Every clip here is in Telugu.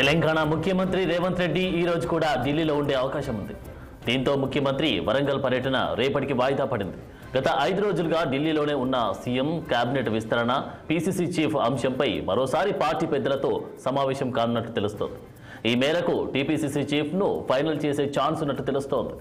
తెలంగాణ ముఖ్యమంత్రి రేవంత్ రెడ్డి ఈ రోజు కూడా ఢిల్లీలో ఉండే అవకాశం ఉంది. దీంతో ముఖ్యమంత్రి వరంగల్ పర్యటన రేపటికి వాయిదా పడింది. గత 5 రోజులుగా ఢిల్లీలోనే ఉన్న సీఎం కేబినెట్ విస్తరణ, పీసీసీ చీఫ్ అంశంపై మరోసారి పార్టీ పెద్దలతో సమావేశం కానున్నట్టు తెలుస్తోంది. ఈ మేరకు టీపీసీసీ చీఫ్ను ఫైనల్ చేసే ఛాన్స్ ఉన్నట్టు తెలుస్తోంది.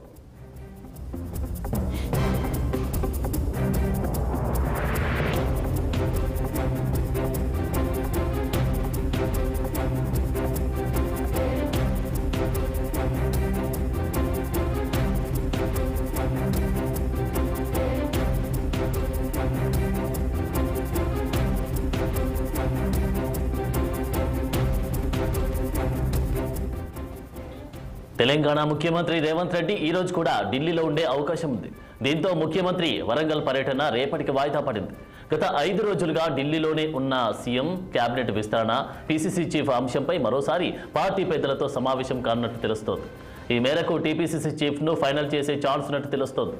తెలంగాణ ముఖ్యమంత్రి రేవంత్ రెడ్డి ఈ రోజు కూడా ఢిల్లీలో ఉండే అవకాశం ఉంది. దీంతో ముఖ్యమంత్రి వరంగల్ పర్యటన రేపటికి వాయిదా పడింది. గత 5 రోజులుగా ఢిల్లీలోనే ఉన్న సీఎం కేబినెట్ విస్తరణ, పీసీసీ చీఫ్ అంశంపై మరోసారి పార్టీ పెద్దలతో సమావేశం కానున్నట్టు తెలుస్తోంది. ఈ మేరకు టీపీసీసీ చీఫ్ను ఫైనల్ చేసే ఛాన్స్ ఉన్నట్టు తెలుస్తోంది.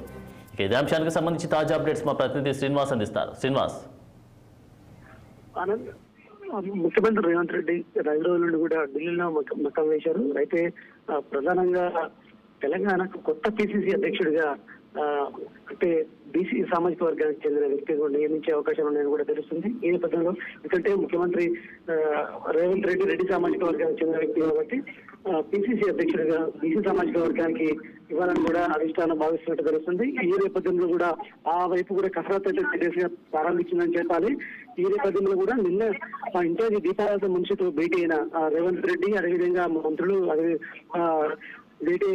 ఇక ఇదే అంశానికి సంబంధించి తాజా అప్డేట్స్ మా ప్రతినిధి శ్రీనివాస్ అందిస్తారు. శ్రీనివాస్. ముఖ్యమంత్రి రేవంత్ రెడ్డి 5 రోజుల నుండి కూడా ఢిల్లీలో మకం వేశారు. అయితే ప్రధానంగా తెలంగాణకు కొత్త పిసిసి అధ్యక్షుడిగా అంటే బీసీ సామాజిక వర్గానికి చెందిన వ్యక్తిని నియమించే అవకాశం ఉన్నాయని కూడా తెలుస్తుంది. ఈ నేపథ్యంలో ఎందుకంటే ముఖ్యమంత్రి రేవంత్ రెడ్డి సామాజిక వర్గానికి చెందిన వ్యక్తి కాబట్టి పిసిసి అధ్యక్షుడిగా బీసీ సామాజిక వర్గానికి ఇవ్వాలని కూడా అధిష్టానం భావిస్తున్నట్టు తెలుస్తుంది. ఈ నేపథ్యంలో కూడా ఆ వైపు కూడా కసరత్తు అయితే సీరియస్ గా ప్రారంభించిందని చెప్పాలి. ఈ నేపథ్యంలో కూడా నిన్న ఇన్ఛార్జి దీపారాధన మనిషితో భేటీ అయిన రేవంత్ రెడ్డి, అదేవిధంగా మంత్రులు భేటీ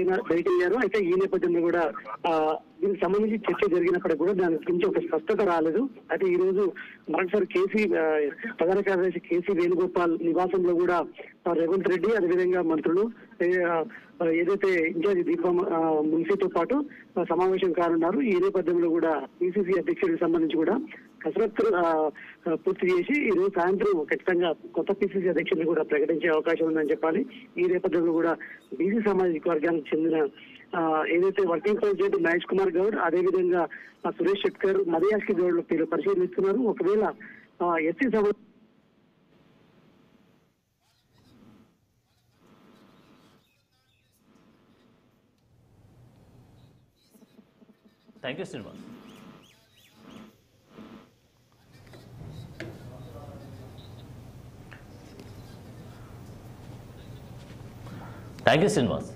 అయ్యారు. అయితే ఈ నేపథ్యంలో కూడా దీనికి సంబంధించి చర్చ జరిగినప్పటికీ కూడా దాని గురించి ఒక స్పష్టత రాలేదు. అయితే ఈ రోజు మరొకసారి ప్రధాన కార్యదర్శి కేసీ వేణుగోపాల్ నివాసంలో కూడా రేవంత్ రెడ్డి, అదేవిధంగా మంత్రులు ఏదైతే ఇన్ఛార్జి దీపం మున్సీతో పాటు సమావేశం కానున్నారు. ఈ నేపథ్యంలో కూడా పిసిసి అధ్యక్షుడికి సంబంధించి కూడా కసరత్తు పూర్తి చేసి ఈ రోజు సాయంత్రం ఖచ్చితంగా కొత్త పిసిసి అధ్యక్షుడిని కూడా ప్రకటించే అవకాశం ఉందని చెప్పాలి. ఈ నేపథ్యంలో కూడా బీసీ సామాజిక వర్గానికి చెందిన ఏదైతే వర్కింగ్ ప్రెసిడెంట్ మహేష్ కుమార్ గౌడ్, అదేవిధంగా సురేష్ శెట్కర్, మదయాస్కి గౌడ్ పేరు పరిశీలిస్తున్నారు. ఒకవేళ SC thank you Srinivas. Thank you Srinivas.